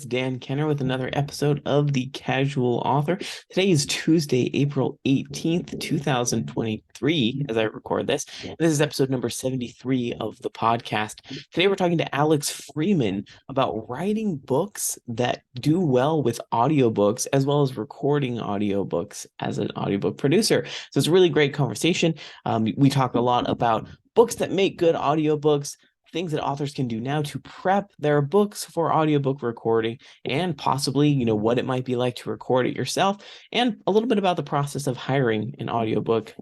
Dan Kenner with another episode of The Casual Author. Today is Tuesday, April 18th, 2023, as I record this. This is episode number 73 of the podcast. Today we're talking to Alex Freeman about writing books that do well with audiobooks, as well as recording audiobooks as an audiobook producer. So it's a really great conversation. We talk a lot about books that make good audiobooks, things that authors can do now to prep their books for audiobook recording, and possibly, what it might be like to record it yourself, and a little bit about the process of hiring an audiobook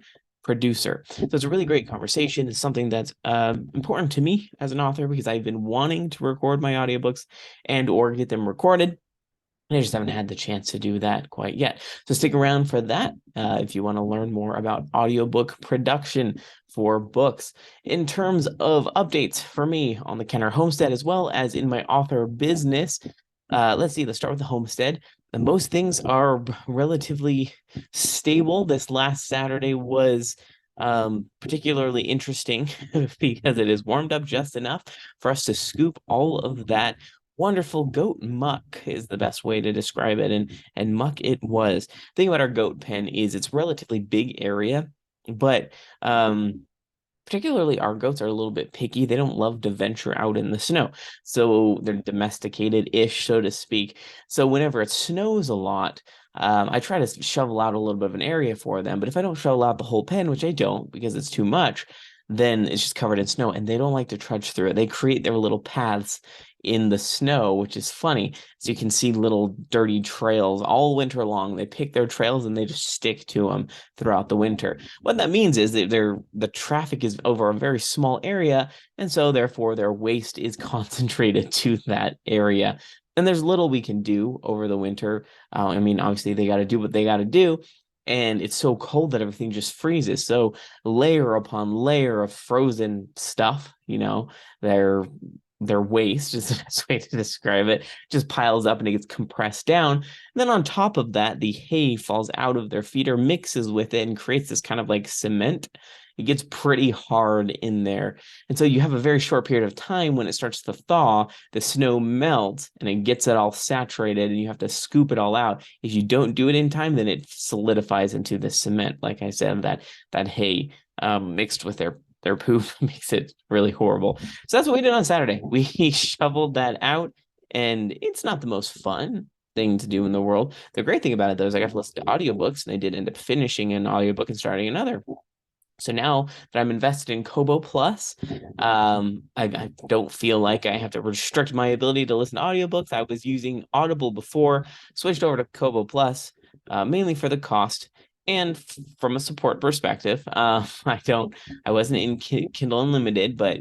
producer. So it's a really great conversation. It's something that's important to me as an author because I've been wanting to record my audiobooks and or get them recorded. I just haven't had the chance to do that quite yet. So stick around for that if you want to learn more about audiobook production for books. In terms of updates for me on the Kenner Homestead, as well as in my author business, let's start with the homestead. Most things are relatively stable. This last Saturday was particularly interesting because it is warmed up just enough for us to scoop all of that wonderful goat muck is the best way to describe it, and muck it was. The thing about our goat pen is it's relatively big area, but particularly our goats are a little bit picky. They don't love to venture out in the snow, so they're domesticated-ish, so to speak. So whenever it snows a lot, I try to shovel out a little bit of an area for them, but if I don't shovel out the whole pen, which I don't because it's too much, then it's just covered in snow, and they don't like to trudge through it. They create their little paths in the snow, which is funny. So you can see little dirty trails all winter long. They pick their trails and they just stick to them throughout the winter. What that means is that the traffic is over a very small area, and so therefore their waste is concentrated to that area. And there's little we can do over the winter. Obviously they got to do what they got to do. And it's so cold that everything just freezes. So layer upon layer of frozen stuff, their waste is the best way to describe it, just piles up and it gets compressed down. And then on top of that, the hay falls out of their feeder, mixes with it, and creates this kind of like cement. It gets pretty hard in there. And so you have a very short period of time when it starts to thaw, the snow melts and it gets it all saturated and you have to scoop it all out. If you don't do it in time, then it solidifies into the cement. Like I said, that hay mixed with their poop makes it really horrible. So that's what we did on Saturday. We shoveled that out, and it's not the most fun thing to do in the world. The great thing about it, though, is I got to listen to audiobooks, and I did end up finishing an audiobook and starting another. So now that I'm invested in Kobo Plus, I don't feel like I have to restrict my ability to listen to audiobooks. I was using Audible before, switched over to Kobo Plus, mainly for the cost. And from a support perspective, I wasn't in Kindle Unlimited, but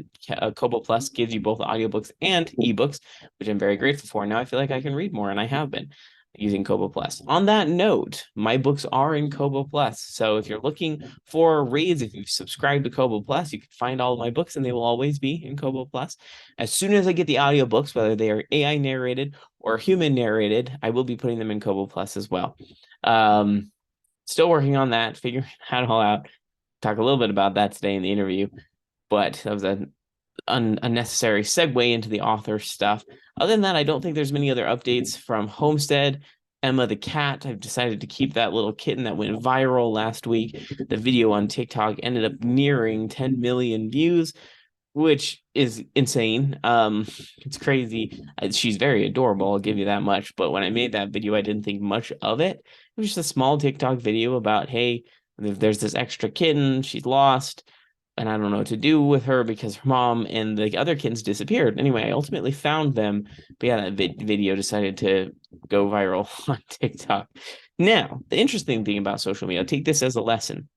Kobo Plus gives you both audiobooks and ebooks, which I'm very grateful for. Now I feel like I can read more, and I have been using Kobo Plus. On that note, my books are in Kobo Plus. So if you're looking for a raise, if you subscribe to Kobo Plus, you can find all of my books, and they will always be in Kobo Plus. As soon as I get the audiobooks, whether they are AI narrated or human narrated, I will be putting them in Kobo Plus as well. Still working on that, figuring it all out. Talk a little bit about that today in the interview, but that was an unnecessary segue into the author stuff. Other than that, I don't think there's many other updates from Homestead. Emma the cat, I've decided to keep that little kitten that went viral last week. The video on TikTok ended up nearing 10 million views, which is insane. It's crazy. She's very adorable, I'll give you that much. But when I made that video, I didn't think much of it. It was just a small TikTok video about, hey, there's this extra kitten, she's lost, and I don't know what to do with her because her mom and the other kittens disappeared. Anyway, I ultimately found them. But yeah, that video decided to go viral on TikTok. Now, the interesting thing about social media, take this as a lesson.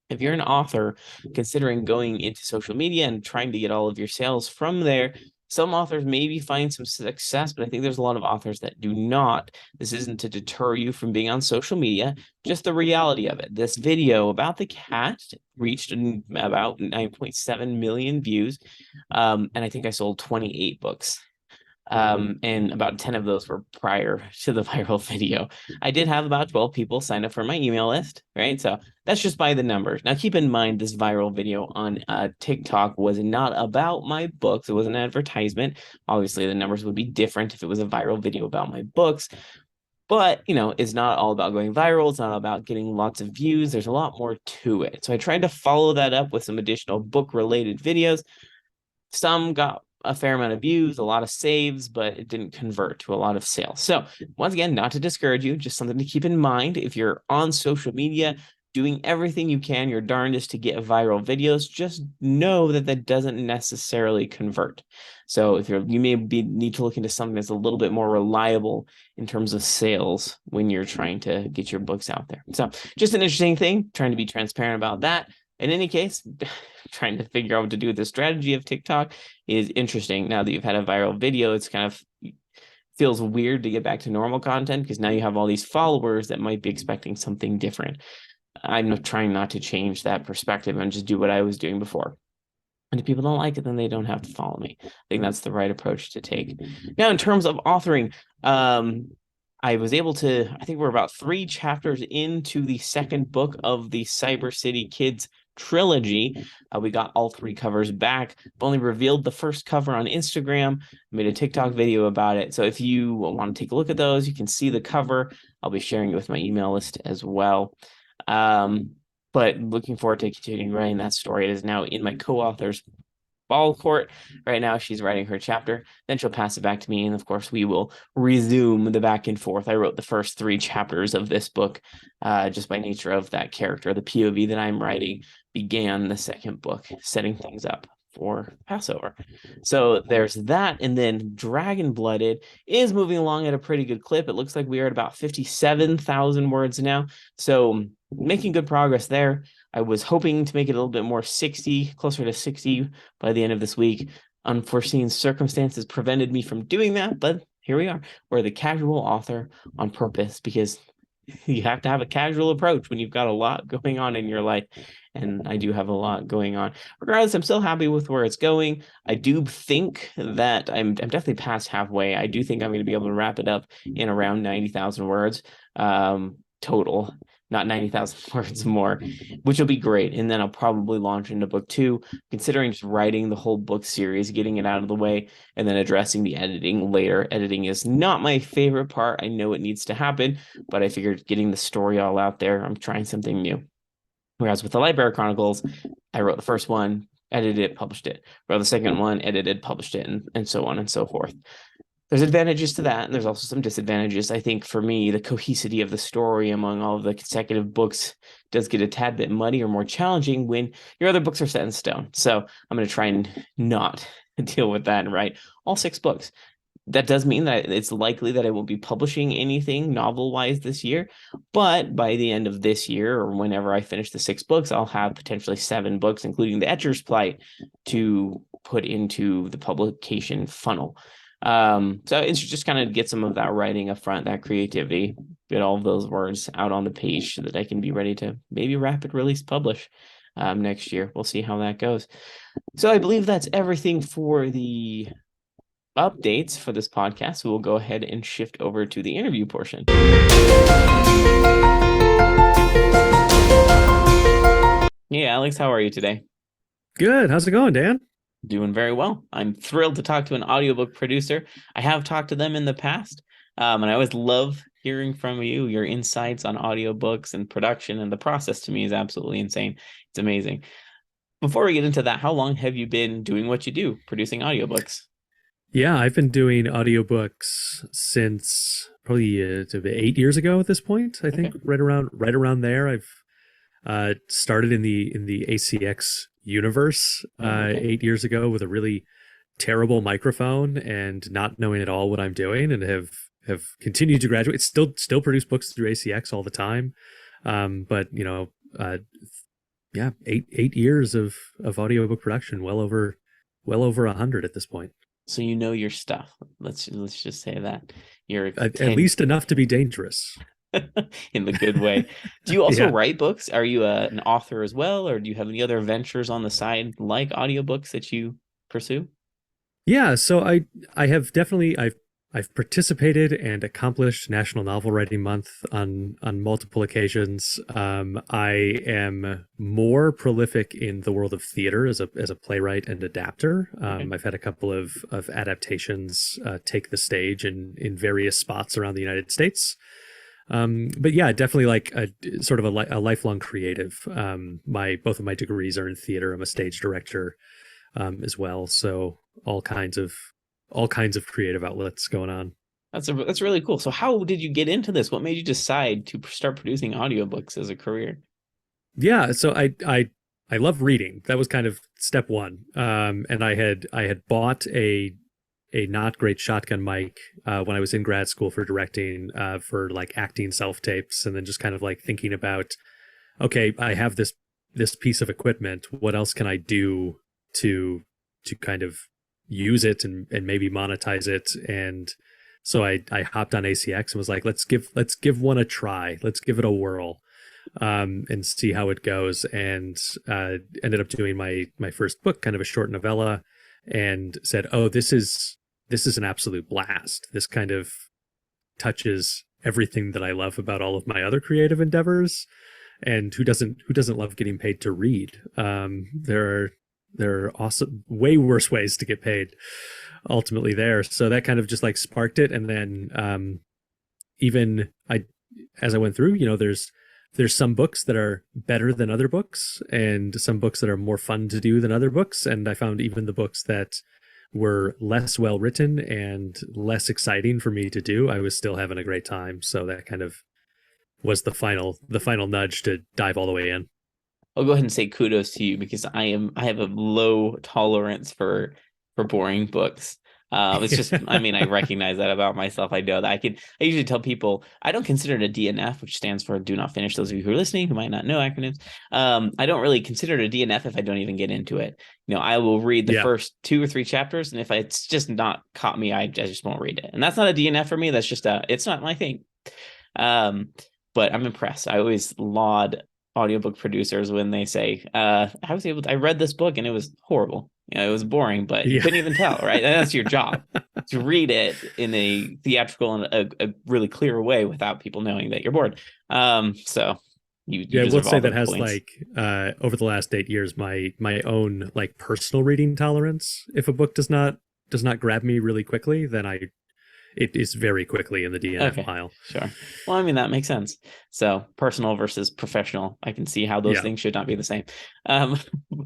If you're an author considering going into social media and trying to get all of your sales from there, some authors maybe find some success, but I think there's a lot of authors that do not. This isn't to deter you from being on social media, just the reality of it. This video about the cat reached about 9.7 million views, and I think I sold 28 books. And about 10 of those were prior to the viral video. I did have about 12 people sign up for my email list, right? So that's just by the numbers. Now, keep in mind, this viral video on TikTok was not about my books. It was an advertisement. Obviously, the numbers would be different if it was a viral video about my books. But, it's not all about going viral. It's not about getting lots of views. There's a lot more to it. So I tried to follow that up with some additional book-related videos. Some got a fair amount of views, a lot of saves, but it didn't convert to a lot of sales. So once again, not to discourage you, just something to keep in mind. If you're on social media, doing everything you can, your darndest to get viral videos, just know that that doesn't necessarily convert. So if you may need to look into something that's a little bit more reliable in terms of sales when you're trying to get your books out there. So just an interesting thing, trying to be transparent about that. In any case, trying to figure out what to do with the strategy of TikTok is interesting. Now that you've had a viral video, it's kind of feels weird to get back to normal content because now you have all these followers that might be expecting something different. I'm trying not to change that perspective and just do what I was doing before. And if people don't like it, then they don't have to follow me. I think that's the right approach to take. Now, in terms of authoring, I was able to, I think we're about 3 chapters into the second book of the Cyber City Kids trilogy. We got all 3 covers back. I've only revealed the first cover on Instagram. I made a TikTok video about it. So if you want to take a look at those, you can see the cover. I'll be sharing it with my email list as well. But looking forward to continuing writing that story. It is now in my co-author's ball court. Right now, she's writing her chapter. Then she'll pass it back to me. And of course, we will resume the back and forth. I wrote the first 3 chapters of this book just by nature of that character. The POV that I'm writing began the second book, setting things up for Passover. So there's that. And then Dragon Blooded is moving along at a pretty good clip. It looks like we are at about 57,000 words now. So making good progress there. I was hoping to make it a little bit more 60, closer to 60 by the end of this week. Unforeseen circumstances prevented me from doing that, but here we are. We're the casual author on purpose because you have to have a casual approach when you've got a lot going on in your life. And I do have a lot going on. Regardless, I'm still happy with where it's going. I do think that I'm definitely past halfway. I do think I'm going to be able to wrap it up in around 90,000 words total. Not 90,000 words more, which will be great. And then I'll probably launch into book 2, considering just writing the whole book series, getting it out of the way, and then addressing the editing later. Editing is not my favorite part. I know it needs to happen, but I figured getting the story all out there, I'm trying something new. Whereas with the Library Chronicles, I wrote the first one, edited it, published it. Wrote the second one, edited, published it, and so on and so forth. There's advantages to that, and there's also some disadvantages. I think for me, the cohesivity of the story among all of the consecutive books does get a tad bit muddy or more challenging when your other books are set in stone. So I'm going to try and not deal with that and write all 6 books. That does mean that it's likely that I won't be publishing anything novel-wise this year, but by the end of this year or whenever I finish the 6 books, I'll have potentially 7 books, including The Etcher's Plight, to put into the publication funnel. So it's just kind of get some of that writing up front, that creativity, get all of those words out on the page so that I can be ready to maybe rapid release publish next year. We'll see how that goes. So I believe that's everything for the updates for this podcast. So we'll go ahead and shift over to the interview portion. Hey, Alex, how are you today? Good. How's it going, Dan? Doing very well. I'm thrilled to talk to an audiobook producer. I have talked to them in the past, and I always love hearing from you. Your insights on audiobooks and production and the process to me is absolutely insane. It's amazing. Before we get into that, how long have you been doing what you do, producing audiobooks? Yeah, I've been doing audiobooks since probably 8 years ago at this point. I think right around there. I've started in the ACX universe 8 years ago with a really terrible microphone and not knowing at all what I'm doing, and have continued to graduate. Still produce books through ACX all the time, but yeah, eight years of audiobook production, well over 100 at this point. So you know your stuff. Let's just say that you're at least enough to be dangerous. In the good way. Do you also write books? Are you an author as well, or do you have any other ventures on the side like audiobooks that you pursue? Yeah, so I have definitely I've participated and accomplished National Novel Writing Month on multiple occasions. I am more prolific in the world of theater as a playwright and adapter. Okay. I've had a couple of adaptations take the stage in various spots around the United States. But yeah, definitely like a sort of a lifelong creative. My both of my degrees are in theater. I'm a stage director as well. So all kinds of all kinds of creative outlets going on. That's really cool. So how did you get into this? What made you decide to start producing audiobooks as a career? Yeah, so I love reading. That was kind of step one. And I had bought a not great shotgun mic when I was in grad school for directing for like acting self tapes, and then just kind of like thinking about, okay, I have this piece of equipment. What else can I do to kind of use it and maybe monetize it? And so I hopped on ACX and was like, let's give one a try. Let's give it a whirl and see how it goes. And ended up doing my first book, kind of a short novella, and said, oh, this is an absolute blast. This kind of touches everything that I love about all of my other creative endeavors. And who doesn't love getting paid to read? There are awesome, way worse ways to get paid ultimately there. So that kind of just like sparked it. And then even I as I went through, there's some books that are better than other books, and some books that are more fun to do than other books. And I found even the books that were less well written and less exciting for me to do, I was still having a great time. So that kind of was the final nudge to dive all the way in. I'll go ahead and say kudos to you because I have a low tolerance for boring books. It's just, I mean, I recognize that about myself. I know that I usually tell people I don't consider it a DNF, which stands for do not finish. Those of you who are listening who might not know acronyms, I don't really consider it a DNF if I don't even get into it. I will read the Yeah. first 2 or 3 chapters, and if it's just not caught me, I just won't read it. And that's not a DNF for me. That's just it's not my thing. Um, but I'm impressed. I always laud audiobook producers when they say, I read this book and it was horrible. It was boring, but you Yeah. couldn't even tell, right? And that's your job to read it in a theatrical and a really clear way without people knowing that you're bored. So you Yeah, I will deserve say all that the has points. like over the last 8 years, my own like personal reading tolerance. If a book does not grab me really quickly, then it is very quickly in the DNF Okay, pile. sure. Well, I mean, that makes sense. So personal versus professional, I can see how those Yeah. things should not be the same. Um,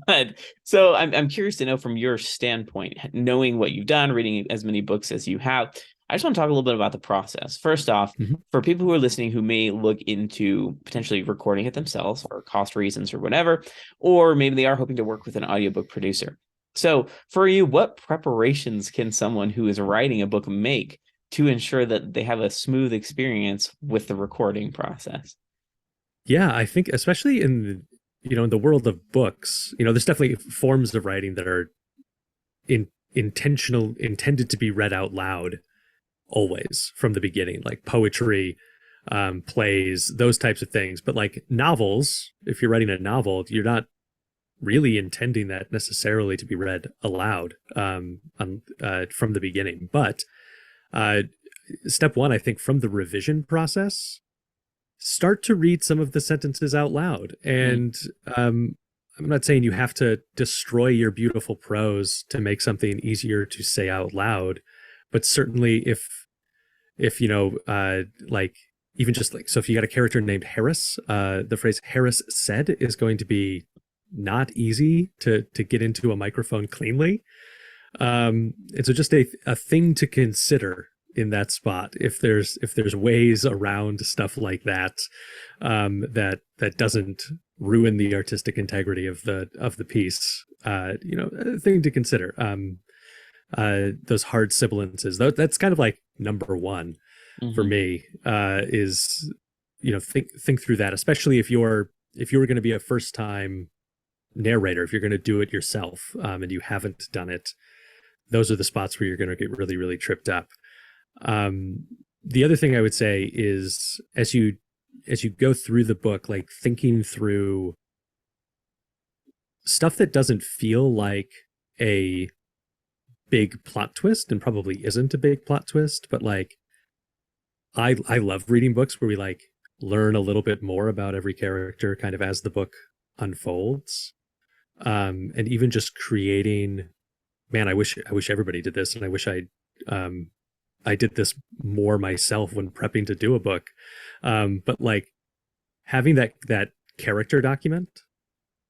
but so I'm curious to know from your standpoint, knowing what you've done, reading as many books as you have, I just want to talk a little bit about the process. First off, Mhm. for people who are listening who may look into potentially recording it themselves for cost reasons or whatever, or maybe they are hoping to work with an audiobook producer. So for you, what preparations can someone who is writing a book make to ensure that they have a smooth experience with the recording process? Yeah, I think especially in the world of books, there's definitely forms of writing that are intended to be read out loud always from the beginning, like poetry, plays, those types of things. But like novels, if you're writing a novel, you're not really intending that necessarily to be read aloud from the beginning. But uh, step one, I think, from the revision process, start to read some of the sentences out loud. Mm, And I'm not saying you have to destroy your beautiful prose to make something easier to say out loud, but certainly if like even just like, so if you got a character named Harris, the phrase Harris said is going to be not easy to get into a microphone cleanly. And so just a thing to consider in that spot, if there's ways around stuff like that, that doesn't ruin the artistic integrity of the piece. A thing to consider. Those hard sibilances. That's kind of like number one for mhm. me. Is think through that, especially if you're going to be a first time narrator, if you're going to do it yourself, and you haven't done it, those are the spots where you're going to get really, really tripped up. Um, the other thing I would say is as you go through the book, like thinking through stuff that doesn't feel like a big plot twist, and probably isn't a big plot twist, but like I love reading books where we like learn a little bit more about every character kind of as the book unfolds. And even just creating, man, I wish everybody did this, and I wish I did this more myself when prepping to do a book. But like having that character document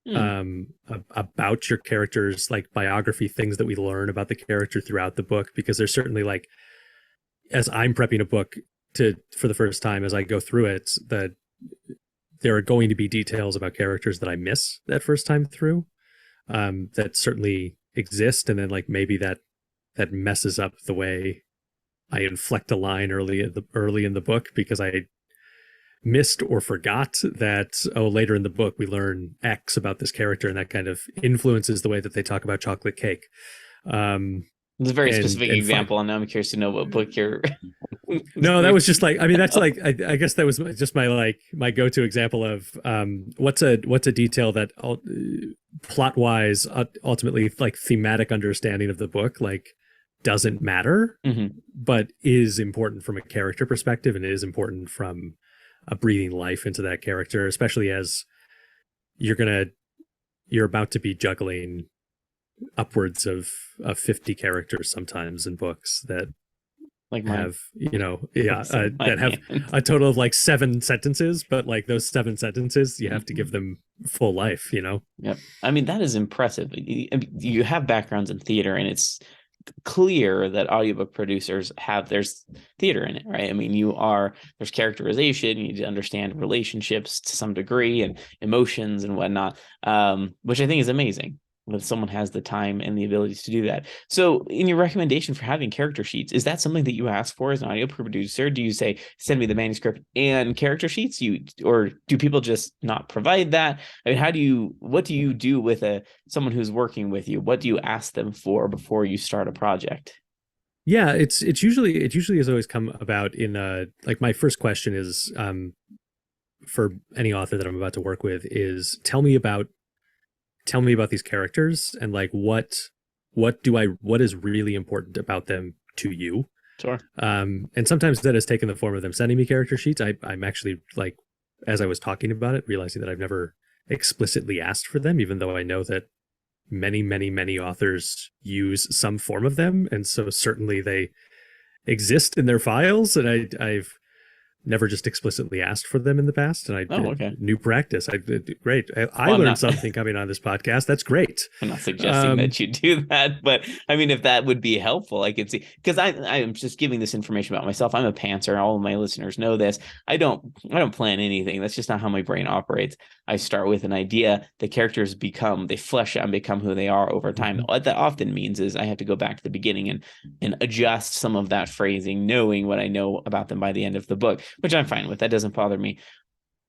about your characters, like biography, things that we learn about the character throughout the book, because there's certainly like, as I'm prepping a book for the first time, as I go through it, that there are going to be details about characters that I miss that first time through, that certainly exist, and then like maybe that messes up the way I inflect a line early in the book because I missed or forgot that, oh, later in the book we learn X about this character, and that kind of influences the way that they talk about chocolate cake. It's a very specific example, and now I'm curious to know what book you're. No, that was just like, I mean, that's like, I guess that was just my go-to example of what's a detail that plot-wise, ultimately, like thematic understanding of the book, like doesn't matter, but is important from a character perspective, and it is important from a breathing life into that character, especially as you're about to be juggling upwards of 50 characters sometimes in books that like have, that have a total of like 7 sentences, but like those 7 sentences, you have to give them full life, Yep. I mean, that is impressive. You have backgrounds in theater, and it's clear that audiobook producers there's theater in it, right? I mean, there's characterization, you need to understand relationships to some degree and emotions and whatnot, which I think is amazing when someone has the time and the abilities to do that. So in your recommendation for having character sheets, is that something that you ask for as an audio producer? Do you say, send me the manuscript and character sheets? Or do people just not provide that? I mean, what do you do with someone who's working with you? What do you ask them for before you start a project? Yeah, it usually has always come about in like my first question is, for any author that I'm about to work with, is tell me about these characters, and like what is really important about them to you. Sure. And sometimes that has taken the form of them sending me character sheets. I'm actually, like, as I was talking about it, realizing that I've never explicitly asked for them, even though I know that many authors use some form of them, and so certainly they exist in their files, and I've never just explicitly asked for them in the past, and new practice. Great. I learned something coming on this podcast. That's great. I'm not suggesting that you do that, but I mean, if that would be helpful, I could see, because I am just giving this information about myself. I'm a pantser. All of my listeners know this. I don't plan anything. That's just not how my brain operates. I start with an idea. The characters they flesh out and become who they are over time. What that often means is I have to go back to the beginning and adjust some of that phrasing, knowing what I know about them by the end of the book, which I'm fine with. That doesn't bother me.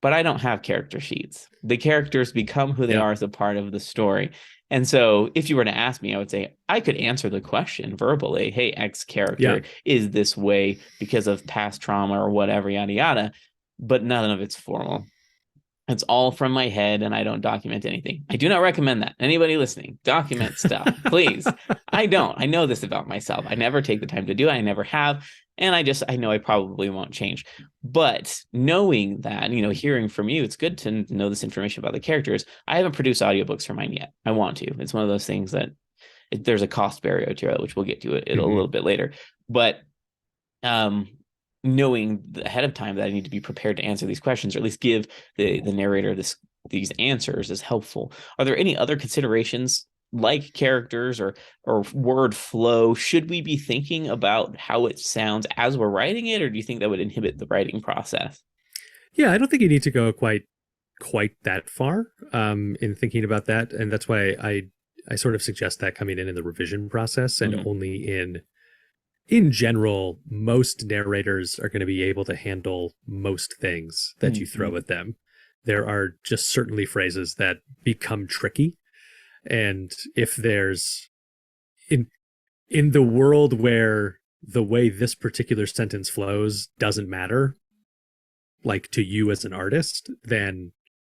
But I don't have character sheets. The characters become who they are as a part of the story. And so if you were to ask me, I would say I could answer the question verbally. Hey, X character is this way because of past trauma or whatever, yada, yada. But none of it's formal. It's all from my head, and I don't document anything. I do not recommend that. Anybody listening, document stuff, please. I don't. I know this about myself. I never take the time to do it. I never have. And I know I probably won't change. But knowing that, hearing from you, it's good to know this information about the characters. I haven't produced audiobooks for mine yet. I want to. It's one of those things that there's a cost barrier to it, which we'll get to it a little bit later. But knowing ahead of time that I need to be prepared to answer these questions, or at least give the narrator these answers, is helpful. Are there any other considerations like characters or word flow? Should we be thinking about how it sounds as we're writing it, or do you think that would inhibit the writing process? Yeah, I don't think you need to go quite that far in thinking about that, and that's why I sort of suggest that coming in the revision process, and only in general, most narrators are going to be able to handle most things that you throw at them. There are just certainly phrases that become tricky. And if there's in the world where the way this particular sentence flows doesn't matter, like to you as an artist, then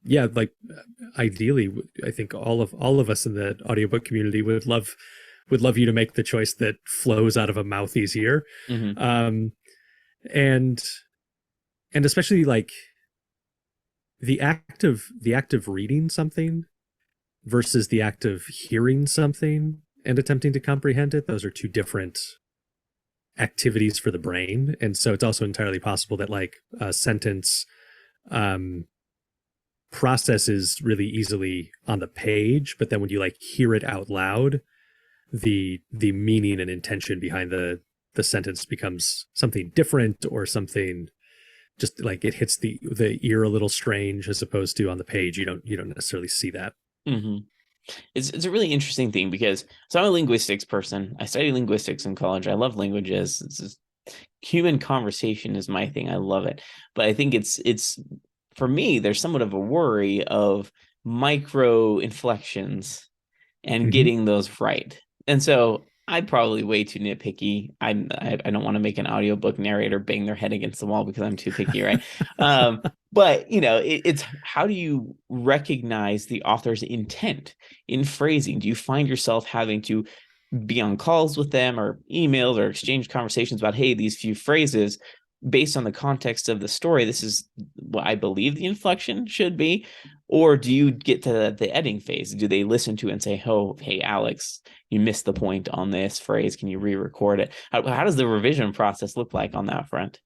like ideally, I think all of us in the audiobook community would love would love you to make the choice that flows out of a mouth easier. Mm-hmm. Um, and especially like the act of reading something versus the act of hearing something and attempting to comprehend it. Those are two different activities for the brain. And so it's also entirely possible that like a sentence um, processes really easily on the page, but then when you like hear it out loud, the meaning and intention behind the sentence becomes something different, or something just like it hits the ear a little strange, as opposed to on the page you don't necessarily see that. Mm-hmm. It's a really interesting thing because so I'm a linguistics person. I studied linguistics in college. I love languages. It's just, human conversation is my thing. I love it. But I think it's for me, there's somewhat of a worry of micro inflections and Mm-hmm. getting those right. And so I'm probably way too nitpicky. I don't want to make an audiobook narrator bang their head against the wall because I'm too picky, right? But it's how do you recognize the author's intent in phrasing? Do you find yourself having to be on calls with them or emails or exchange conversations about, hey, these few phrases based on the context of the story, this is what I believe the inflection should be? Or do you get to the editing phase? Do they listen to it and say, oh, hey, Alex, you missed the point on this phrase. Can you re-record it? How does the revision process look like on that front?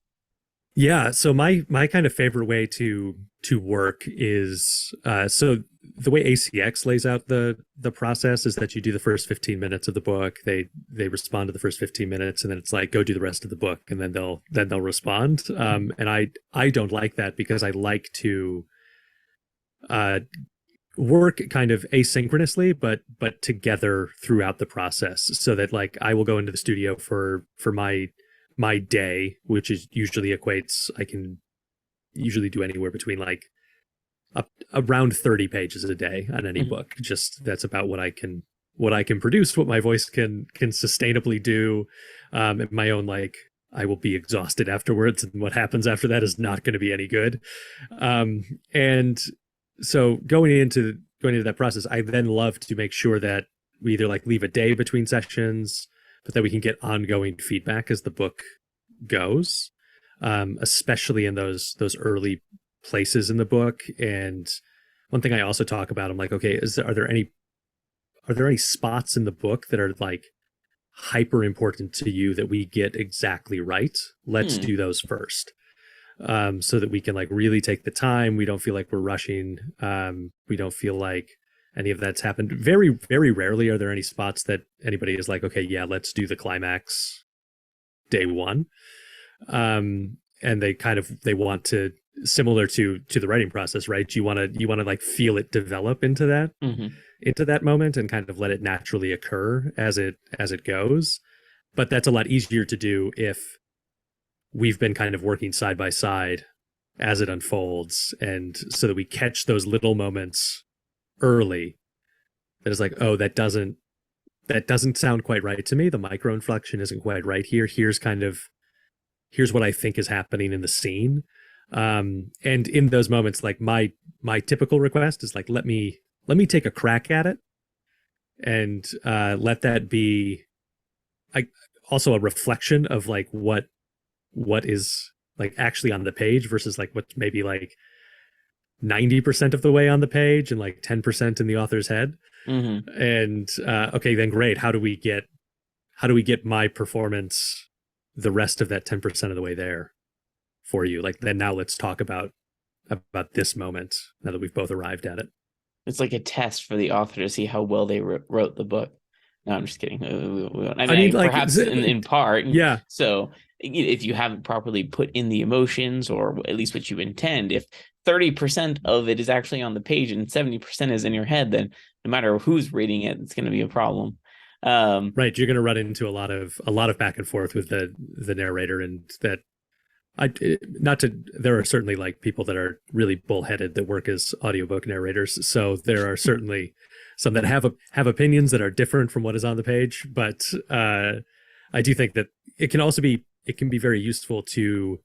Yeah, so my kind of favorite way to work is so the way ACX lays out the process is that you do the first 15 minutes of the book. They respond to the first 15 minutes, and then it's like go do the rest of the book, and then they'll respond. And I don't like that, because I like to uh, work kind of asynchronously, but together throughout the process, so that like I will go into the studio for my day, which is usually equates, I can usually do anywhere between like up around 30 pages a day on any Mm-hmm. book. Just that's about what I can produce, what my voice can sustainably do. And my own, like, I will be exhausted afterwards, and what happens after that is not going to be any good. And so going into that process, I then love to make sure that we either like leave a day between sessions, but that we can get ongoing feedback as the book goes, especially in those early places in the book. And one thing I also talk about, I'm like, okay, are there any spots in the book that are like hyper important to you that we get exactly right? Let's Hmm. do those first. So that we can like really take the time. We don't feel like we're rushing. We don't feel like any of that's happened. Very, very rarely are there any spots that anybody is like, okay, yeah, let's do the climax day one. And they want to, similar to the writing process, right? You want to like feel it develop Mm-hmm. into that moment, and kind of let it naturally occur as it goes. But that's a lot easier to do if we've been kind of working side by side as it unfolds, and so that we catch those little moments early that is like, oh, that doesn't sound quite right to me. The micro inflection isn't quite right here. Here's what I think is happening in the scene. And in those moments, like my typical request is like, let me take a crack at it, and let that be I, also a reflection of like what is like actually on the page versus like what's maybe like 90% of the way on the page and like 10% in the author's head. Mm-hmm. And okay, then great. How do we get my performance the rest of that 10% of the way there for you? Like, then now let's talk about this moment now that we've both arrived at it. It's like a test for the author to see how well they wrote the book. No, I'm just kidding. I I mean, mean, like, perhaps in part. yeah. So if you haven't properly put in the emotions, or at least what you intend, if 30% of it is actually on the page and 70% is in your head, then no matter who's reading it, it's going to be a problem. Right, you're going to run into a lot of back and forth with the narrator, and that I not to there are certainly like people that are really bullheaded that work as audiobook narrators. So there are certainly some that have opinions that are different from what is on the page, but I do think that it can be very useful to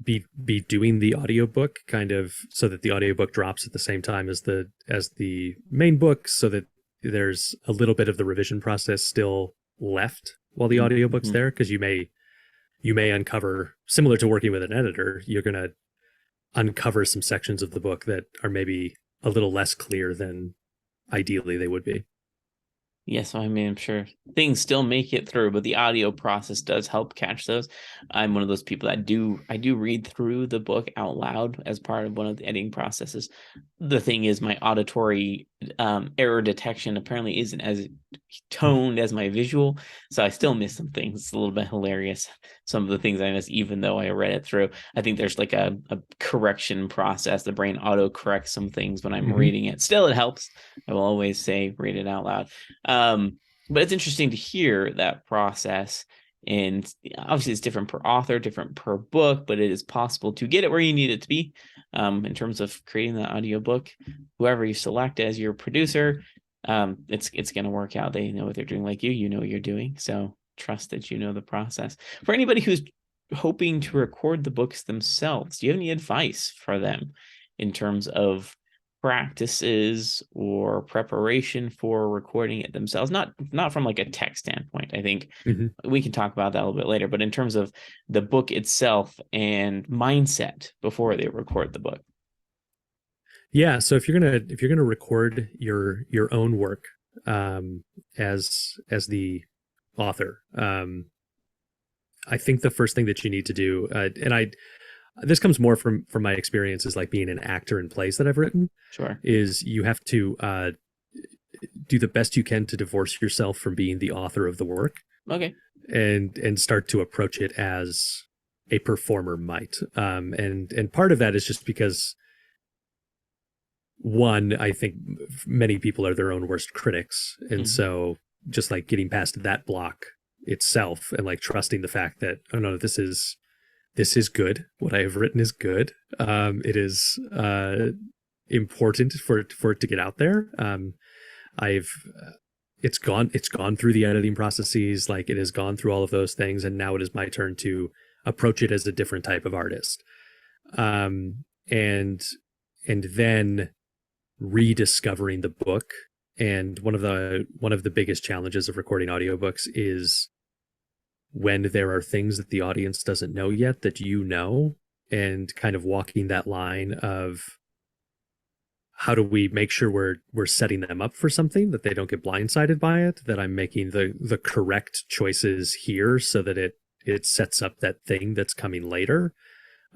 be doing the audiobook kind of so that the audiobook drops at the same time as the main book, so that there's a little bit of the revision process still left while the audiobook's Mhm. there, because you may uncover, similar to working with an editor, you're going to uncover some sections of the book that are maybe a little less clear than ideally they would be. Yes, I mean, I'm sure things still make it through, but the audio process does help catch those. I'm one of those people that I do read through the book out loud as part of one of the editing processes. The thing is, my auditory error detection apparently isn't as toned as my visual, so I still miss some things. It's a little bit hilarious, some of the things I miss, even though I read it through. I think there's like a correction process. The brain auto corrects some things when I'm Mm-hmm. reading it. Still, it helps. I will always say read it out loud. But it's interesting to hear that process. And obviously, it's different per author, different per book, but it is possible to get it where you need it to be in terms of creating the audiobook. Whoever you select as your producer, it's going to work out. They know what they're doing, like you know what you're doing. So trust that you know the process. For anybody who's hoping to record the books themselves, do you have any advice for them in terms of practices or preparation for recording it themselves? Not from like a tech standpoint. I think Mm-hmm. we can talk about that a little bit later, but in terms of the book itself and mindset before they record the book. Yeah, so if you're gonna record your own work as the author, I think the first thing that you need to do, and I this comes more from my experiences, like being an actor in plays that I've written, Sure. is you have to do the best you can to divorce yourself from being the author of the work, Okay. and start to approach it as a performer might. And part of that is just because, one, I think many people are their own worst critics, and so just like getting past that block itself and like trusting the fact that, oh no, this is good. What I have written is good. It is important for it to get out there. I've it's gone through the editing processes, like it has gone through all of those things, and now it is my turn to approach it as a different type of artist. And then rediscovering the book. And one of the biggest challenges of recording audiobooks is when there are things that the audience doesn't know yet that you know, and kind of walking that line of how do we make sure we're setting them up for something, that they don't get blindsided by it, that I'm making the correct choices here so that it sets up that thing that's coming later.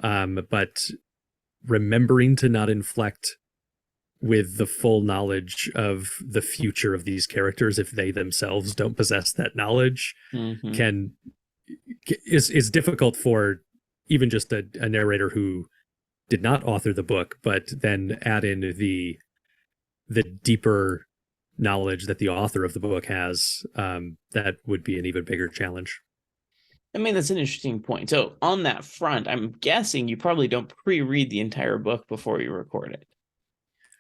But remembering to not inflect with the full knowledge of the future of these characters if they themselves don't possess that knowledge is difficult for even just a narrator who did not author the book, but then add in the deeper knowledge that the author of the book has. That would be an even bigger challenge. I mean, that's an interesting point. So on that front, I'm guessing you probably don't pre-read the entire book before you record it.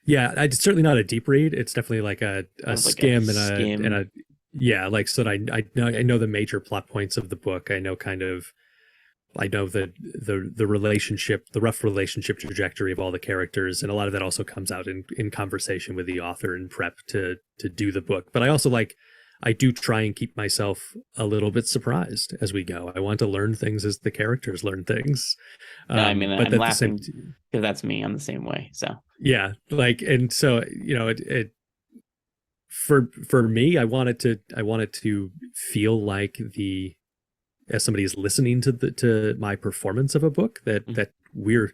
Yeah, it's certainly not a deep read. It's definitely like a skim, like a skim. and a yeah, like so that I know the major plot points of the book. I know the relationship, the rough relationship trajectory of all the characters, and a lot of that also comes out in conversation with the author and prep to do the book. But I do try and keep myself a little bit surprised as we go. I want to learn things as the characters learn things. No, I mean, but I'm laughing because that's me. I'm the same way. So yeah, like, and so it for me, I want it to feel like as somebody is listening to my performance of a book, that we're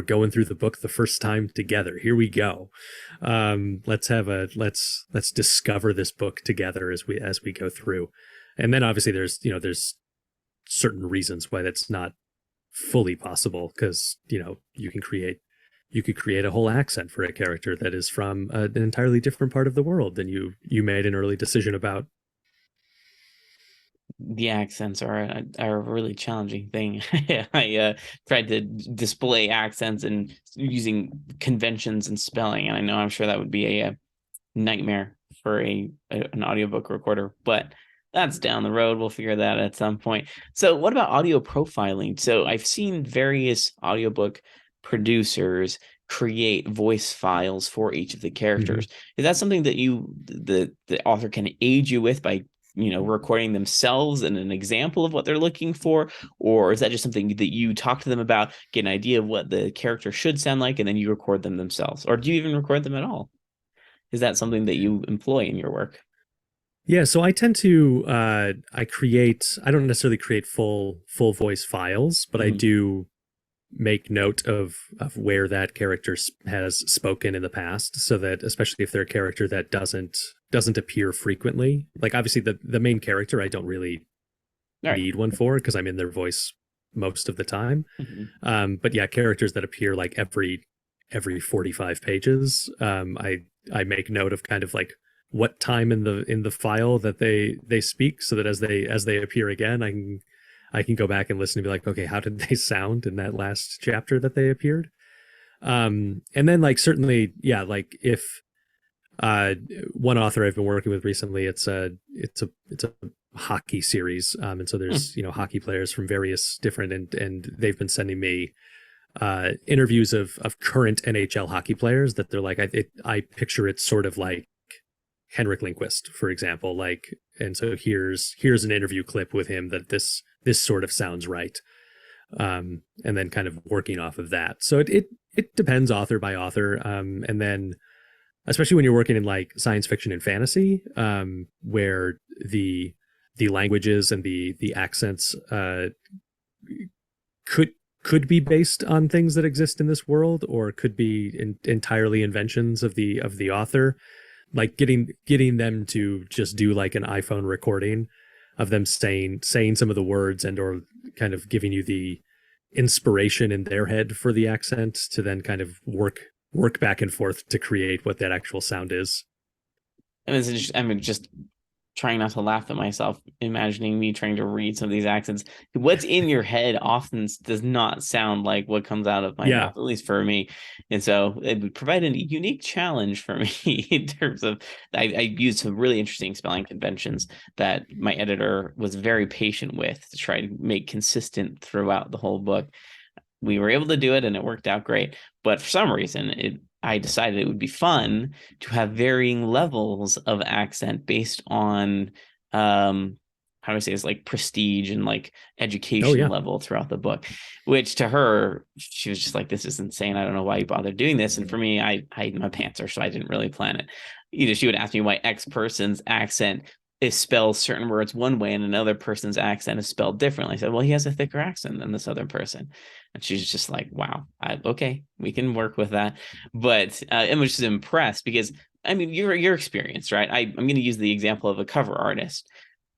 going through the book the first time together. Here we go. Let's discover this book together as we go through. And then obviously there's certain reasons why that's not fully possible, because you could create a whole accent for a character that is from an entirely different part of the world than you made an early decision about. The accents are a really challenging thing. I tried to display accents and using conventions and spelling, and I know I'm sure that would be a nightmare for an audiobook recorder, but that's down the road. We'll figure that out at some point. So what about audio profiling? So I've seen various audiobook producers create voice files for each of the Mm-hmm. characters. Is that something that the author can aid you with by recording themselves and an example of what they're looking for, or is that just something that you talk to them about, get an idea of what the character should sound like, and then you record them themselves, or do you even record them at all? Is that something that you employ in your work? Yeah, so I tend to I don't necessarily create full voice files, but I Mhm. do make note of where that character has spoken in the past, so that especially if they're a character that doesn't appear frequently, like obviously the main character I don't really All right. need one for because I'm in their voice most of the time. Mhm. But yeah, characters that appear like every 45 pages, I make note of kind of like what time in the file that they speak, so that as they appear again, I can go back and listen and be like, okay, how did they sound in that last chapter that they appeared? And then like certainly, yeah, like if uh one author I've been working with recently, it's a hockey series, and so Hmm. there's hockey players from various different, and they've been sending me interviews of current NHL hockey players that they're like, I picture it sort of like Henrik Lindqvist, for example, like, and so here's an interview clip with him that this sort of sounds right, and then kind of working off of that. So it depends author by author, and then especially when you're working in like science fiction and fantasy, where the languages and the accents could could be based on things that exist in this world, or could be entirely inventions of the author. Like getting them to just do like an iPhone recording of them saying some of the words, and or kind of giving you the inspiration in their head for the accent, to then kind of work back and forth to create what that actual sound is. And it's just, I mean, just trying not to laugh at myself, imagining me trying to read some of these accents. What's in your head often does not sound like what comes out of my Yeah. mouth, at least for me. And so it would provide a unique challenge for me in terms of I used some really interesting spelling conventions that my editor was very patient with to try to make consistent throughout the whole book. We were able to do it and it worked out great. But for some reason, I decided it would be fun to have varying levels of accent based on how do I say this, like prestige and like Oh education yeah. level throughout the book, which to her, she was just like, this is insane. I don't know why you bothered doing this. And for me, I hide my pantser, so I didn't really plan it. She would ask me why X person's accent is spelled certain words one way and another person's accent is spelled differently. I said, well, he has a thicker accent than this other person. And she's just like, wow, okay, we can work with that. But I was just impressed because, I mean, you're experienced, right? I'm going to use the example of a cover artist.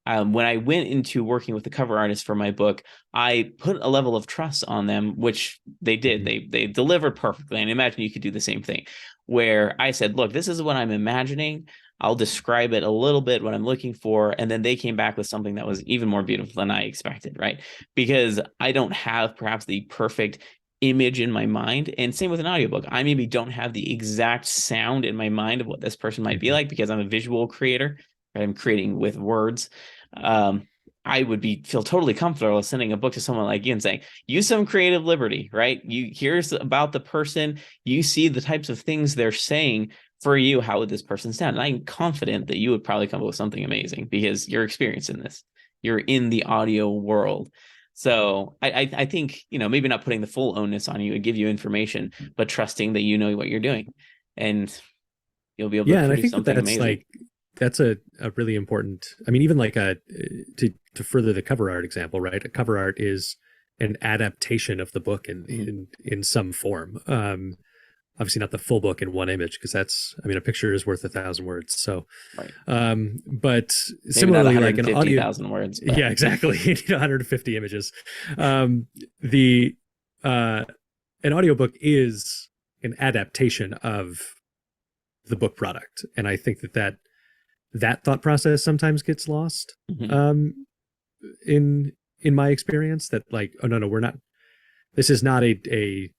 When I went into working with the cover artist for my book, I put a level of trust on them, which they did. Mm-hmm. They delivered perfectly. And I imagine you could do the same thing, where I said, look, this is what I'm imagining. I'll describe it a little bit, what I'm looking for. And then they came back with something that was even more beautiful than I expected, right? Because I don't have perhaps the perfect image in my mind. And same with an audiobook. I maybe don't have the exact sound in my mind of what this person might be Mm-hmm. like because I'm a visual creator. Right? I'm creating with words. Um, I would feel totally comfortable sending a book to someone like you and saying, use some creative liberty, right? Here's about the person, you see the types of things they're saying. For you, how would this person sound? And I'm confident that you would probably come up with something amazing because you're experienced in this. You're in the audio world. So I think, maybe not putting the full onus on you and give you information, but trusting that you know what you're doing. And you'll be able to Yeah, and I produce think that something amazing. that's a really important. I mean, even like to further the cover art example, right? A cover art is an adaptation of the book Mhm. in some form. Obviously not the full book in one image, because that's, I mean, a picture is worth 1,000 words. So, Right. but Maybe not similarly, like an audio, 150,000 words, but yeah, exactly. You need 150 images. The an audiobook is an adaptation of the book product, and I think that thought process sometimes gets lost, mhm. um, in my experience. That like, oh no, we're not. This is not a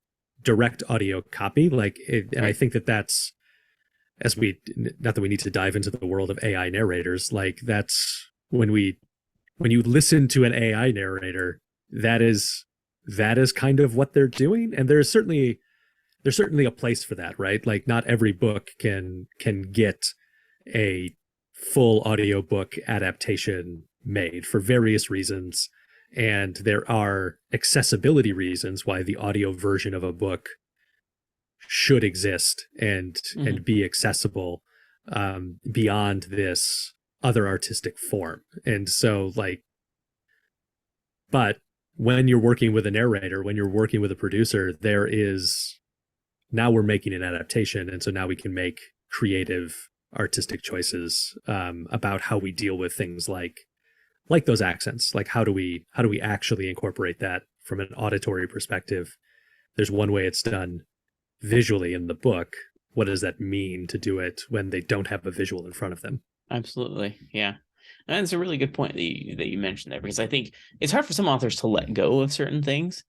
direct audio copy. Like, and I Right. think that's, as we, not that we need to dive into the world of AI narrators. Like, that's when you listen to an AI narrator, that is kind of what they're doing. And there's certainly there's certainly a place for that, right? Like not every book can get a full audiobook adaptation made for various reasons. And there are accessibility reasons why the audio version of a book should exist and be accessible beyond this other artistic form. And so like, but when you're working with a narrator, when you're working with a producer, there is, now we're making an adaptation. And so now we can make creative artistic choices about how we deal with things like those accents. Like how do we actually incorporate that from an auditory perspective? There's one way it's done visually in the book. What does that mean to do it when they don't have a visual in front of them? Absolutely. Yeah. And it's a really good point that you mentioned there, because I think it's hard for some authors to let go of certain things,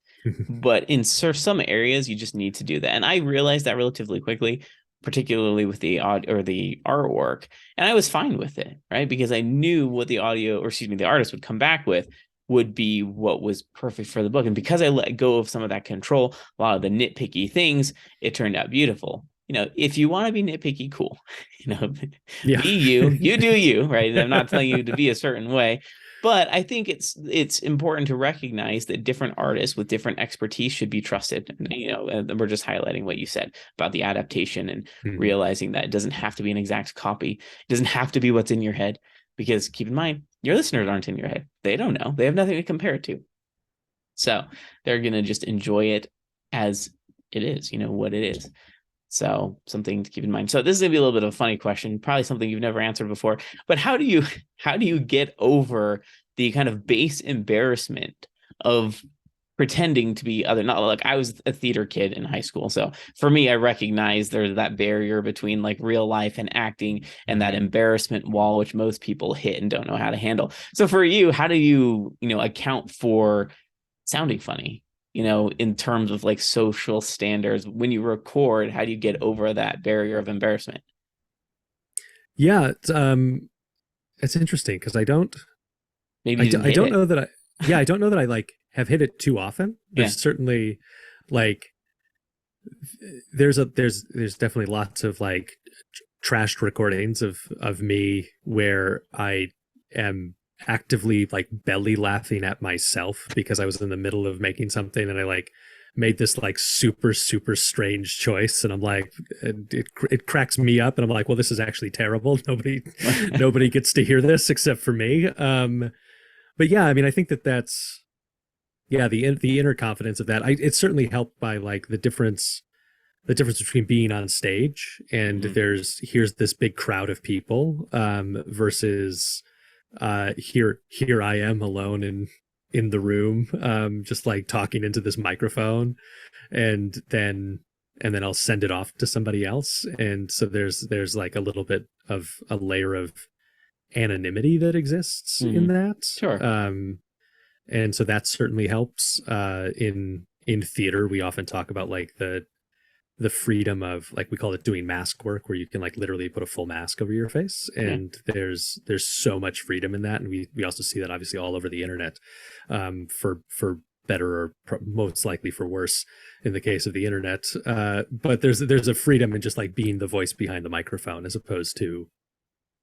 but in some areas you just need to do that. And I realized that relatively quickly, particularly with the the artwork, and I was fine with it, right? Because I knew what the the artist would come back with would be what was perfect for the book. And because I let go of some of that control, a lot of the nitpicky things, it turned out beautiful. If you want to be nitpicky, cool. Yeah. Be you do you, right? I'm not telling you to be a certain way, but I think it's important to recognize that different artists with different expertise should be trusted. And we're just highlighting what you said about the adaptation and realizing that it doesn't have to be an exact copy. It doesn't have to be what's in your head, because keep in mind, your listeners aren't in your head. They don't know. They have nothing to compare it to. So they're going to just enjoy it as it is, what it is. So something to keep in mind. So this is gonna be a little bit of a funny question, probably something you've never answered before, but how do you get over the kind of base embarrassment of pretending to be other? Not like, I was a theater kid in high school, so for me, I recognize there's that barrier between like real life and acting, and that embarrassment wall, which most people hit and don't know how to handle. So for you, how do you account for sounding funny, in terms of like social standards when you record? How do you get over that barrier of embarrassment? Yeah, it's interesting because I don't Maybe you didn't I hit don't it. know that I don't know that I like have hit it too often. There's certainly like there's definitely lots of like trashed recordings of me where I am actively like belly laughing at myself because I was in the middle of making something and I like made this like super strange choice, and I'm like it cracks me up, and I'm like, well, this is actually terrible. Nobody gets to hear this except for me. But yeah, I mean, I think that's the inner confidence of that. It's certainly helped by like the difference between being on stage and here's this big crowd of people versus here I am alone in the room, just like talking into this microphone, and then I'll send it off to somebody else. And so there's like a little bit of a layer of anonymity that exists in that. Sure. And so that certainly helps. In theater, we often talk about like the freedom of, like, we call it doing mask work, where you can like literally put a full mask over your face, and there's so much freedom in that. And we also see that obviously all over the internet, for better or most likely for worse in the case of the internet. But there's a freedom in just like being the voice behind the microphone as opposed to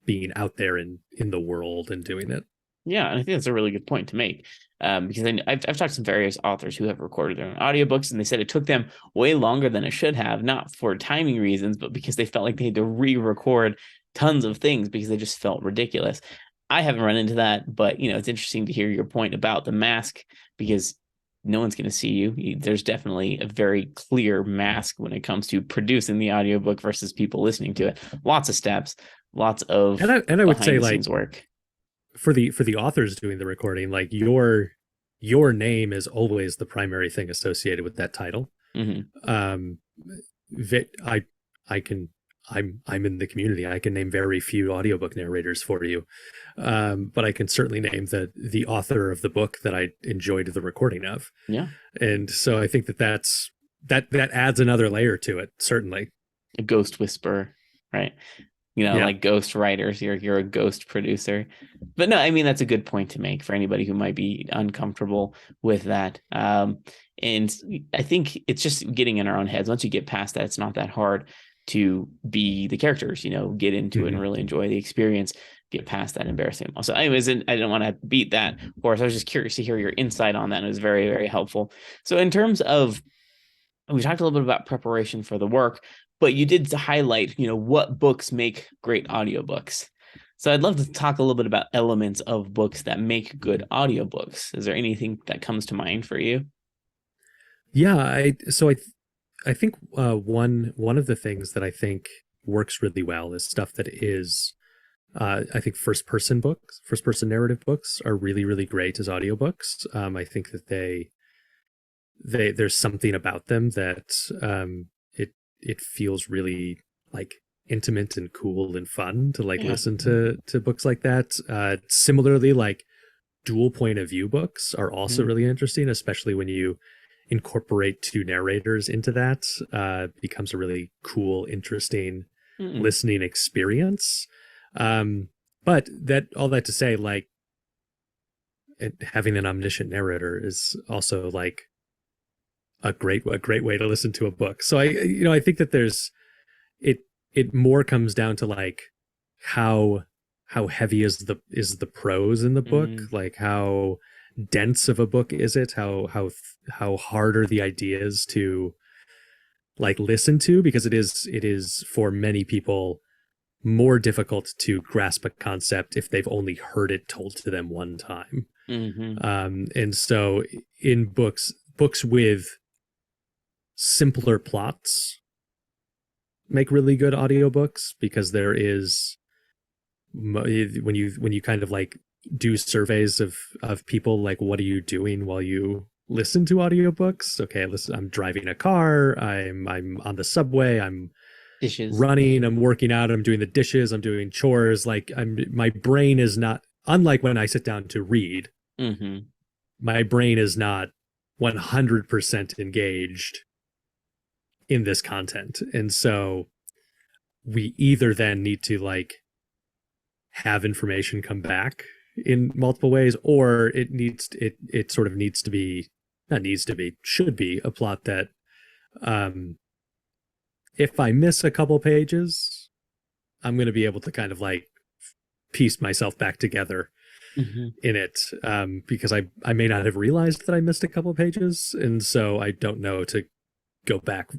being out there in the world and doing it. Yeah, and I think that's a really good point to make, because I've talked to some various authors who have recorded their own audiobooks, and they said it took them way longer than it should have, not for timing reasons, but because they felt like they had to re-record tons of things because they just felt ridiculous. I haven't run into that, but it's interesting to hear your point about the mask, because no one's going to see you. There's definitely a very clear mask when it comes to producing the audiobook versus people listening to it. Lots of steps, lots of and I would say like work. For the authors doing the recording, like your name is always the primary thing associated with that title. I'm in the community. I can name very few audiobook narrators for you, but I can certainly name the author of the book that I enjoyed the recording of. Yeah, and so I think that adds another layer to it. Certainly, a ghost whisperer, right? Yeah. like ghost writers. You're a ghost producer. But no, I mean that's a good point to make for anybody who might be uncomfortable with that. And I think it's just getting in our own heads. Once you get past that, it's not that hard to be the characters, get into it and Mhm. really enjoy the experience, get past that embarrassing. So anyways, I didn't want to beat that horse. I was just curious to hear your insight on that. And it was very, very helpful. So in terms of, we talked a little bit about preparation for the work, but you did highlight, what books make great audiobooks. So I'd love to talk a little bit about elements of books that make good audiobooks. Is there anything that comes to mind for you? Yeah, I think one of the things that I think works really well is stuff that is I think first person narrative books are really, really great as audiobooks. I think that there's something about them that it feels really like intimate and cool and fun to like Yeah. listen to books like that. Similarly, like dual point of view books are also Mm-hmm. really interesting, especially when you incorporate two narrators into that. Becomes a really cool, interesting Mm-hmm. listening experience. But that all that to say, like having an omniscient narrator is also like a great way to listen to a book. So I think that it it more comes down to like how how heavy is the prose in the book, Mm-hmm. like how dense of a book is it, how hard are the ideas to like listen to, because it is for many people more difficult to grasp a concept if they've only heard it told to them one time. Mm-hmm. And so in books with simpler plots make really good audiobooks, because there is when you kind of like do surveys of people, like what are you doing while you listen to audiobooks? Okay, listen, I'm driving a car, I'm on the subway, I'm Dishes. running, I'm working out, I'm doing the dishes, I'm doing chores. Like my brain is not, unlike when I sit down to read, Mm-hmm. my brain is not 100% engaged in this content. And so we either then need to like have information come back in multiple ways, or it sort of needs to be, not needs to be, should be a plot that um if I miss a couple pages, I'm going to be able to kind of like piece myself back together Mm-hmm. in it, because I may not have realized that I missed a couple pages, and so I don't know to go back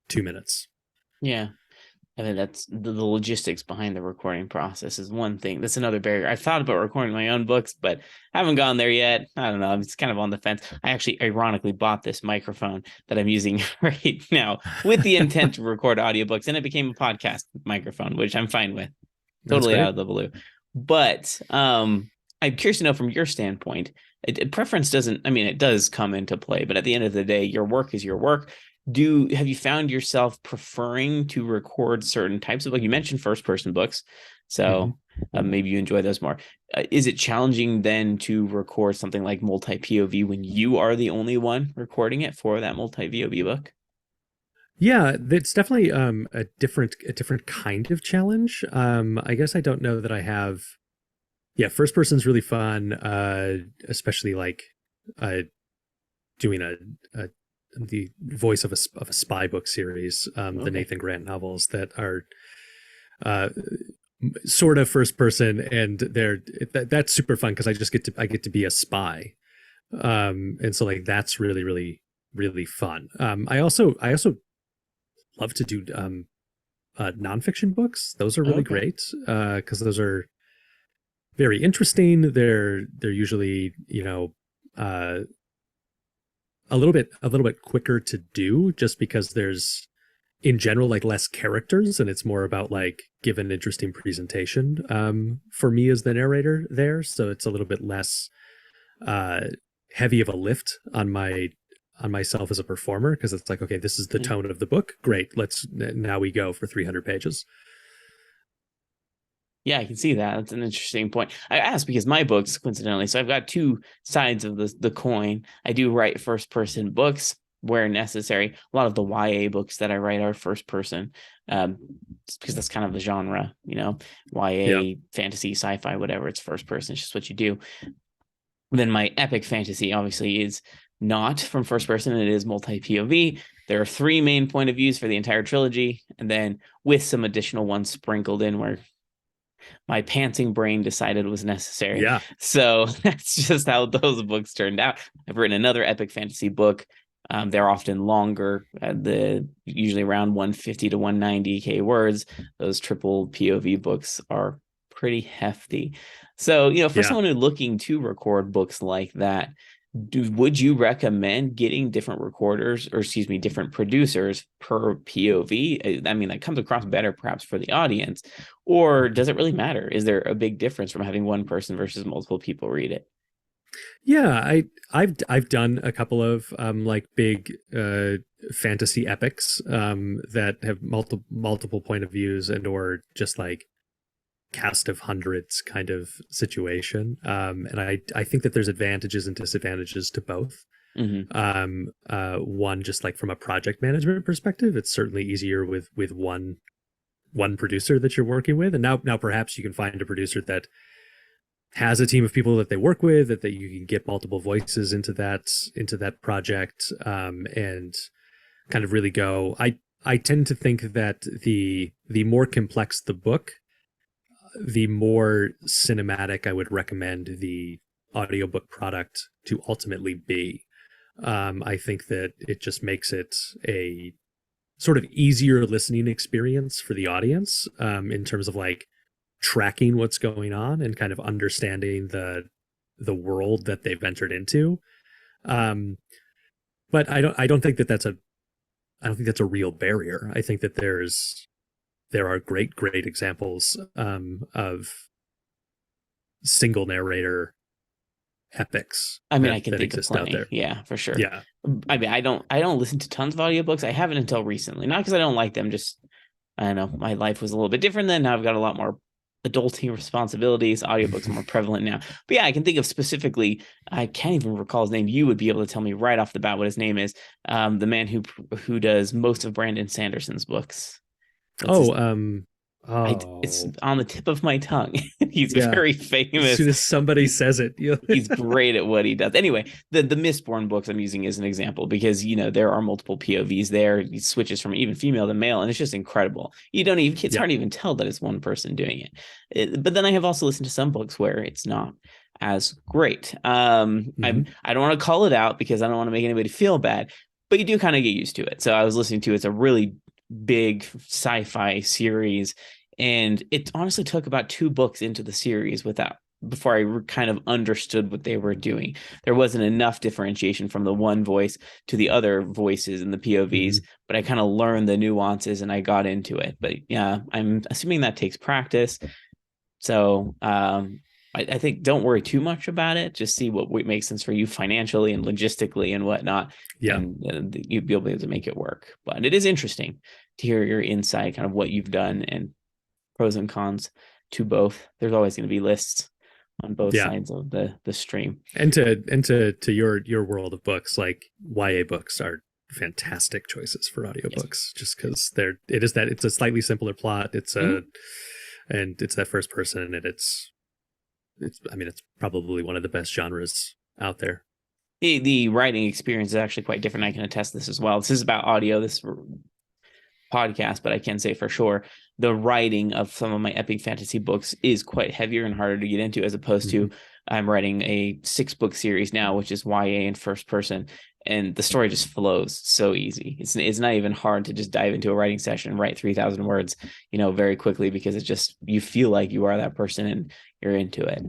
2 minutes. Yeah. I mean, that's the logistics behind the recording process is one thing. That's another barrier. I've thought about recording my own books, but haven't gone there yet. I don't know. I'm just kind of on the fence. I actually ironically bought this microphone that I'm using right now with the intent to record audiobooks, and it became a podcast microphone, which I'm fine with. That's Totally out great. of the blue. But I'm curious to know from your standpoint, preference doesn't, I mean, it does come into play, but at the end of the day, your work is your work. Have you found yourself preferring to record certain types of, like you mentioned, first person books? Mm-hmm. So maybe you enjoy those more. Is it challenging then to record something like multi POV when you are the only one recording it for that multi POV book? Yeah, it's definitely a different kind of challenge. I guess I don't know that I have. Yeah, first person's really fun, especially like uh, doing a the voice of a spy book series, the Okay. Nathan Grant novels that are uh, sort of first person, and that's super fun because I get to be a spy, and so like that's really, really, really fun. I also love to do nonfiction books. Those are really Okay. great because those are very interesting. They're usually, uh, a little bit quicker to do, just because there's in general like less characters, and it's more about like give an interesting presentation for me as the narrator there. So it's a little bit less uh, heavy of a lift on myself as a performer, because it's like, okay, this is the tone of the book. Great, let's now we go for 300 pages. Yeah, I can see that. That's an interesting point. I asked because my books, coincidentally, so I've got two sides of the coin. I do write first person books, where necessary. A lot of the YA books that I write are first person, because that's kind of the genre, Yeah. YA, fantasy, sci-fi, whatever. It's first person. It's just what you do. Then my epic fantasy obviously is not from first person. It is multi POV. There are 3 main point of views for the entire trilogy, and then with some additional ones sprinkled in where my pantsing brain decided was necessary. Yeah. So that's just how those books turned out. I've written another epic fantasy book. They're often longer, usually around 150 to 190K words. Those triple POV books are pretty hefty. So, for Yeah. someone who's looking to record books like that, would you recommend getting different recorders, or excuse me, different producers per POV? I mean, that comes across better perhaps for the audience, or does it really matter? Is there a big difference from having one person versus multiple people read it? Yeah, I've done a couple of like big fantasy epics that have multiple point of views and or just like cast of hundreds kind of situation. And I think that there's advantages and disadvantages to both. One, just like from a project management perspective, it's certainly easier with one producer that you're working with, and now perhaps you can find a producer that has a team of people that they work with, that you can get multiple voices into that project, and kind of really go. I tend to think that the more complex the book, the more cinematic I would recommend the audiobook product to ultimately be. I think that it just makes it a sort of easier listening experience for the audience, in terms of like tracking what's going on and kind of understanding the world that they've entered into. But I don't think that that's a real barrier. I think that there are great examples of single narrator epics. I mean, I can that think of exist out plenty. there. Yeah, for sure. Yeah. I mean, I don't listen to tons of audiobooks. I haven't until recently. Not because I don't like them, just I don't know, my life was a little bit different then. Now I've got a lot more adulting responsibilities. Audiobooks are more prevalent now. But yeah, I can think of specifically, I can't even recall his name. You would be able to tell me right off the bat what his name is. The man who does most of Brandon Sanderson's books. What's his it's Oh, on the tip of my tongue. He's yeah. very As famous. soon as somebody He's says it, he's great at what he does. Anyway, the Mistborn books I'm using as an example because there are multiple POVs there. He switches from even female to male, and it's just incredible. It's yeah. hard to even tell that it's one person doing it. But then I have also listened to some books where it's not as great. Mm-hmm. I don't want to call it out because I don't want to make anybody feel bad, but you do kind of get used to it. So I was listening to it's a really big sci-fi series, and it honestly took about 2 books into the series before I kind of understood what they were doing. There wasn't enough differentiation from the one voice to the other voices in the POVs, Mm-hmm. but I kind of learned the nuances and I got into it. But yeah, I'm assuming that takes practice. So I think don't worry too much about it. Just see what makes sense for you financially and logistically and whatnot, Yeah. and you'll be able to make it work. But it is interesting to hear your insight, kind of what you've done and pros and cons to both. There's always going to be lists on both Yeah. sides of the stream. And to your world of books, like YA books are fantastic choices for Yes. audiobooks, just because it's a slightly simpler plot. Mm-hmm. And it's that first person, and it's I mean, it's probably one of the best genres out there. The writing experience is actually quite different. I can attest this as well. This is about audio, this podcast, but I can say for sure the writing of some of my epic fantasy books is quite heavier and harder to get into, as opposed Mm-hmm. to I'm writing a 6-book series now, which is YA in first person, and the story just flows so easy. It's not even hard to just dive into a writing session and write 3,000 words, very quickly, because it just, you feel like you are that person and you're into it.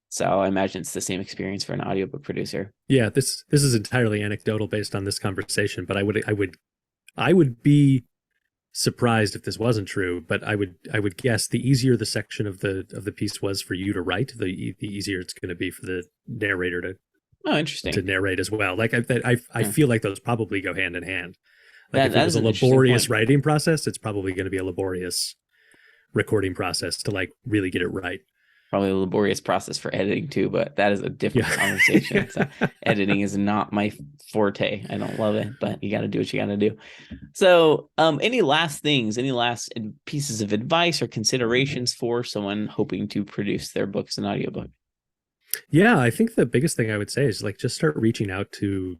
So I imagine it's the same experience for an audiobook producer. Yeah, this is entirely anecdotal based on this conversation, but I would be surprised if this wasn't true, but I would guess the easier the section of the piece was for you to write, the easier it's going to be for the narrator Oh, interesting. to narrate as well. Like I feel like those probably go hand in hand. Like if it That was is a an interesting laborious point. writing process, it's probably going to be a laborious recording process to like really get it right. Probably a laborious process for editing too, but that is a different Yeah. conversation. So editing is not my forte. I don't love it, but you got to do what you got to do. So, any last things, any last pieces of advice or considerations for someone hoping to produce their books and audiobook? Yeah, I think the biggest thing I would say is like just start reaching out to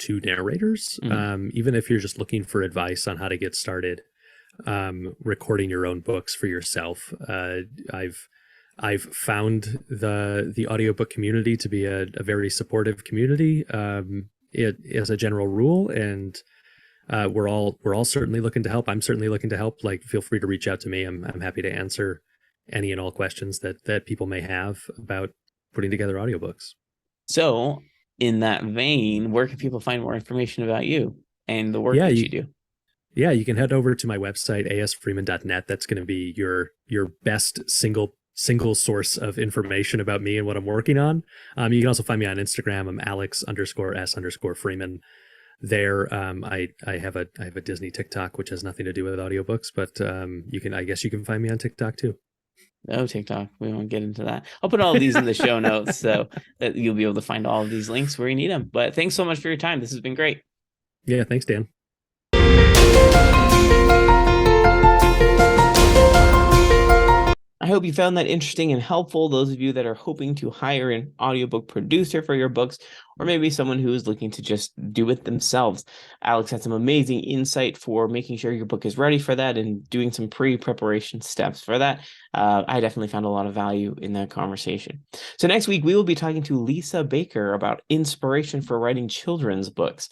narrators, even if you're just looking for advice on how to get started recording your own books for yourself. I've found the audiobook community to be a very supportive community. It is a general rule, and we're all certainly looking to help. I'm certainly looking to help. Like, feel free to reach out to me. I'm happy to answer any and all questions that people may have about putting together audiobooks. So, in that vein, where can people find more information about you and the work Yeah, that you do? Yeah, you can head over to my website, asfreeman.net. That's going to be your best single source of information about me and what I'm working on. You can also find me on Instagram. I'm Alex_S_Freeman. There, I have a Disney TikTok, which has nothing to do with audiobooks, but I guess you can find me on TikTok too. Oh, TikTok. We won't get into that. I'll put all of these in the show notes so that you'll be able to find all of these links where you need them. But thanks so much for your time. This has been great. Yeah, thanks, Dan. I hope you found that interesting and helpful. Those of you that are hoping to hire an audiobook producer for your books, or maybe someone who is looking to just do it themselves. Alex had some amazing insight for making sure your book is ready for that and doing some pre-preparation steps for that. I definitely found a lot of value in that conversation. So next week, we will be talking to Lisa Baker about inspiration for writing children's books.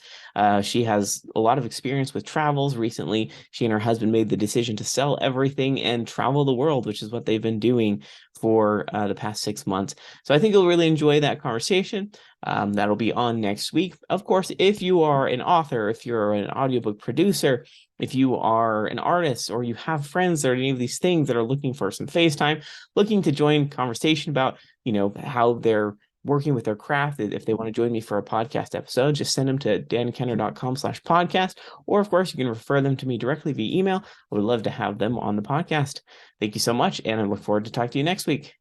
She has a lot of experience with travels. Recently, she and her husband made the decision to sell everything and travel the world, which is what they've been doing for the past 6 months. So I think you'll really enjoy that conversation. That'll be on next week. Of course, if you are an author, if you're an audiobook producer, if you are an artist, or you have friends that are any of these things that are looking for some FaceTime, looking to join conversation about, how they're working with their craft, if they want to join me for a podcast episode, just send them to dankenner.com/podcast. Or of course, you can refer them to me directly via email. I would love to have them on the podcast. Thank you so much, and I look forward to talking to you next week.